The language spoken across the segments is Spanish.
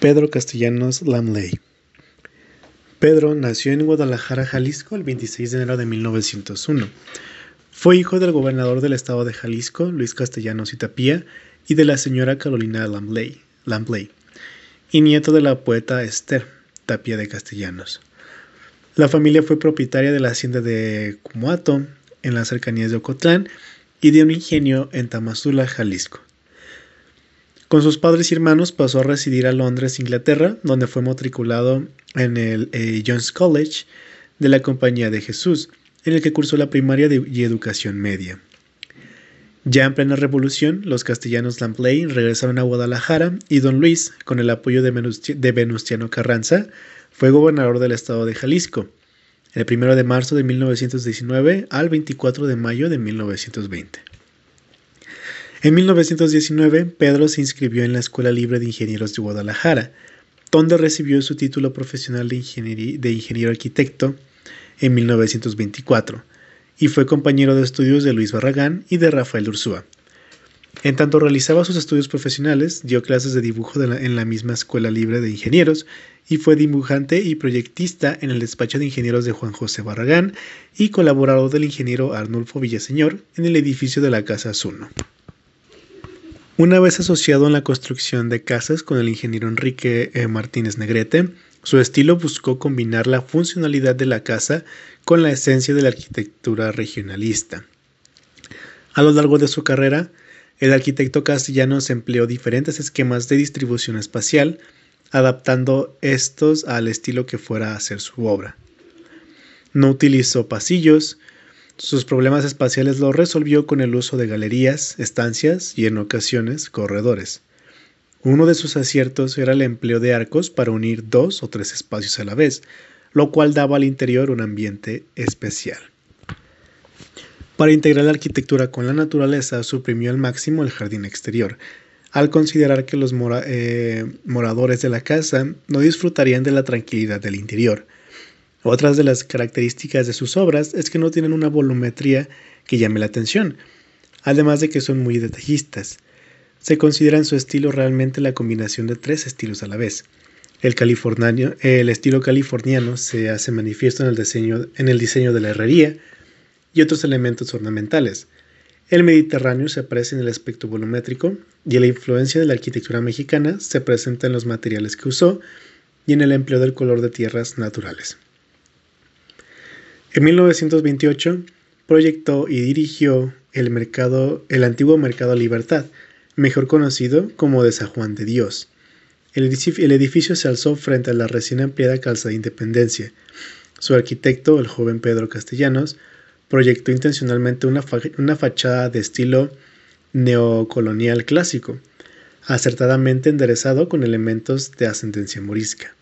Pedro Castellanos Lamley. Pedro nació en Guadalajara, Jalisco, el 26 de enero de 1901. Fue hijo del gobernador del estado de Jalisco, Luis Castellanos y Tapia, y de la señora Carolina Lamley, y nieto de la poeta Esther Tapia de Castellanos. La familia fue propietaria de la hacienda de Cumuato, en las cercanías de Ocotlán, y de un ingenio en Tamazula, Jalisco. Con sus padres y hermanos pasó a residir a Londres, Inglaterra, donde fue matriculado en el John's College de la Compañía de Jesús, en el que cursó la primaria y educación media. Ya en plena revolución, los castellanos Lamley regresaron a Guadalajara y don Luis, con el apoyo de Venustiano Carranza, fue gobernador del estado de Jalisco, el 1 de marzo de 1919 al 24 de mayo de 1920. En 1919, Pedro se inscribió en la Escuela Libre de Ingenieros de Guadalajara, donde recibió su título profesional de ingeniero arquitecto en 1924, y fue compañero de estudios de Luis Barragán y de Rafael Ursúa. En tanto realizaba sus estudios profesionales, dio clases de dibujo en la misma Escuela Libre de Ingenieros y fue dibujante y proyectista en el despacho de ingenieros de Juan José Barragán y colaborador del ingeniero Arnulfo Villaseñor en el edificio de la Casa Zuno. Una vez asociado en la construcción de casas con el ingeniero Enrique Martínez Negrete, su estilo buscó combinar la funcionalidad de la casa con la esencia de la arquitectura regionalista. A lo largo de su carrera, el arquitecto Castellanos empleó diferentes esquemas de distribución espacial, adaptando estos al estilo que fuera a hacer su obra. No utilizó pasillos. Sus problemas espaciales los resolvió con el uso de galerías, estancias y en ocasiones corredores. Uno de sus aciertos era el empleo de arcos para unir 2 o 3 espacios a la vez, lo cual daba al interior un ambiente especial. Para integrar la arquitectura con la naturaleza, suprimió al máximo el jardín exterior, al considerar que los moradores de la casa no disfrutarían de la tranquilidad del interior. Otras de las características de sus obras es que no tienen una volumetría que llame la atención, además de que son muy detallistas. Se considera en su estilo realmente la combinación de 3 estilos a la vez. El estilo californiano se hace manifiesto en el diseño de la herrería y otros elementos ornamentales. El mediterráneo se aprecia en el aspecto volumétrico y la influencia de la arquitectura mexicana se presenta en los materiales que usó y en el empleo del color de tierras naturales. En 1928 proyectó y dirigió el antiguo Mercado Libertad, mejor conocido como de San Juan de Dios. El edificio se alzó frente a la recién ampliada Calzada Independencia. Su arquitecto, el joven Pedro Castellanos, proyectó intencionalmente una fachada de estilo neocolonial clásico, acertadamente enderezado con elementos de ascendencia morisca.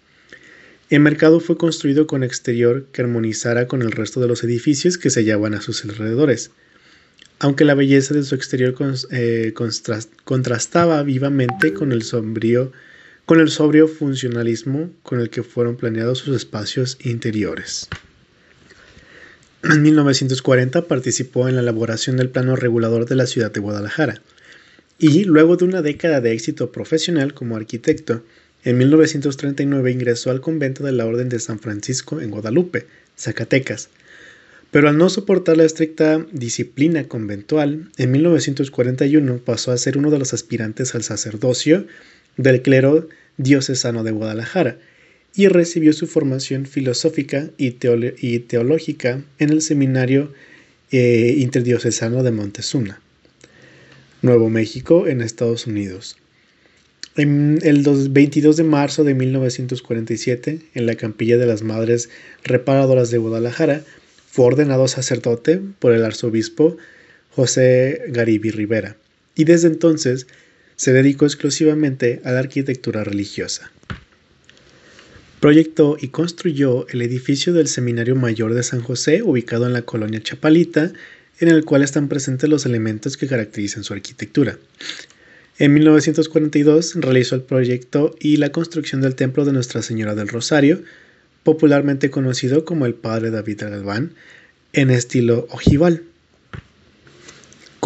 El mercado fue construido con exterior que armonizara con el resto de los edificios que se hallaban a sus alrededores, aunque la belleza de su exterior contrastaba vivamente con el sobrio funcionalismo con el que fueron planeados sus espacios interiores. En 1940 participó en la elaboración del plano regulador de la ciudad de Guadalajara y, luego de una década de éxito profesional como arquitecto, en 1939 ingresó al convento de la Orden de San Francisco en Guadalupe, Zacatecas. Pero al no soportar la estricta disciplina conventual, en 1941 pasó a ser uno de los aspirantes al sacerdocio del clero diocesano de Guadalajara y recibió su formación filosófica y teológica en el Seminario Interdiocesano de Montezuma, Nuevo México, en Estados Unidos. El 22 de marzo de 1947, en la Capilla de las Madres Reparadoras de Guadalajara, fue ordenado sacerdote por el arzobispo José Garibay Rivera, y desde entonces se dedicó exclusivamente a la arquitectura religiosa. Proyectó y construyó el edificio del Seminario Mayor de San José, ubicado en la colonia Chapalita, en el cual están presentes los elementos que caracterizan su arquitectura. En 1942 realizó el proyecto y la construcción del Templo de Nuestra Señora del Rosario, popularmente conocido como el Padre David Galván, en estilo ojival.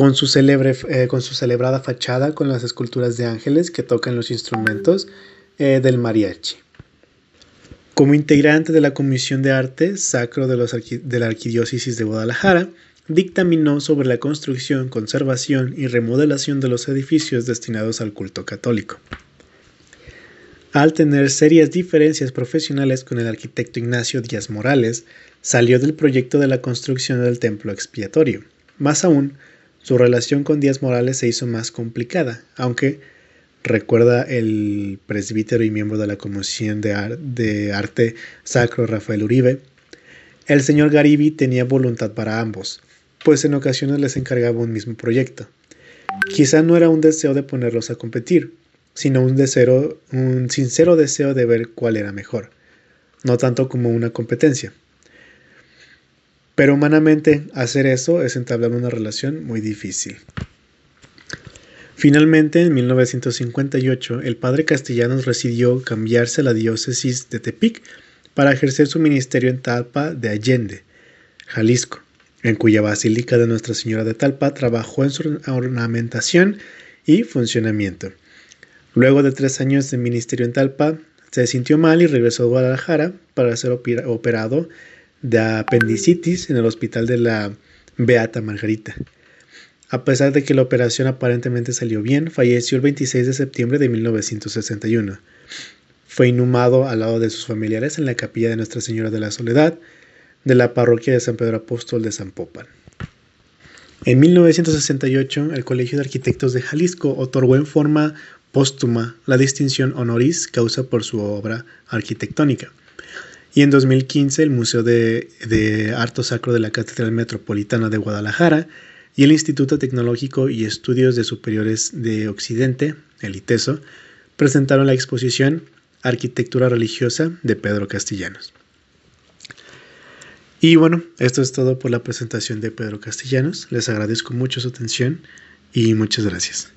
con su celebrada fachada con las esculturas de ángeles que tocan los instrumentos del mariachi. Como integrante de la Comisión de Arte Sacro de la Arquidiócesis de Guadalajara, dictaminó sobre la construcción, conservación y remodelación de los edificios destinados al culto católico. Al tener serias diferencias profesionales con el arquitecto Ignacio Díaz Morales, salió del proyecto de la construcción del templo expiatorio. Más aún, su relación con Díaz Morales se hizo más complicada, aunque, recuerda el presbítero y miembro de la Comisión de Arte Sacro Rafael Uribe, el señor Garibi tenía voluntad para ambos, pues en ocasiones les encargaba un mismo proyecto. Quizá no era un deseo de ponerlos a competir, sino un sincero deseo de ver cuál era mejor, no tanto como una competencia. Pero humanamente hacer eso es entablar una relación muy difícil. Finalmente, en 1958, el padre Castellanos decidió cambiarse a la diócesis de Tepic para ejercer su ministerio en Talpa de Allende, Jalisco, en cuya Basílica de Nuestra Señora de Talpa trabajó en su ornamentación y funcionamiento. Luego de 3 años de ministerio en Talpa, se sintió mal y regresó a Guadalajara para ser operado de apendicitis en el hospital de la Beata Margarita. A pesar de que la operación aparentemente salió bien, falleció el 26 de septiembre de 1961. Fue inhumado al lado de sus familiares en la capilla de Nuestra Señora de la Soledad, de la parroquia de San Pedro Apóstol de Zapopan. En 1968, el Colegio de Arquitectos de Jalisco otorgó en forma póstuma la distinción honoris causa por su obra arquitectónica. Y en 2015, el Museo de Arte Sacro de la Catedral Metropolitana de Guadalajara y el Instituto Tecnológico y Estudios de Superiores de Occidente, el ITESO, presentaron la exposición Arquitectura Religiosa de Pedro Castellanos. Y bueno, esto es todo por la presentación de Pedro Castellanos. Les agradezco mucho su atención y muchas gracias.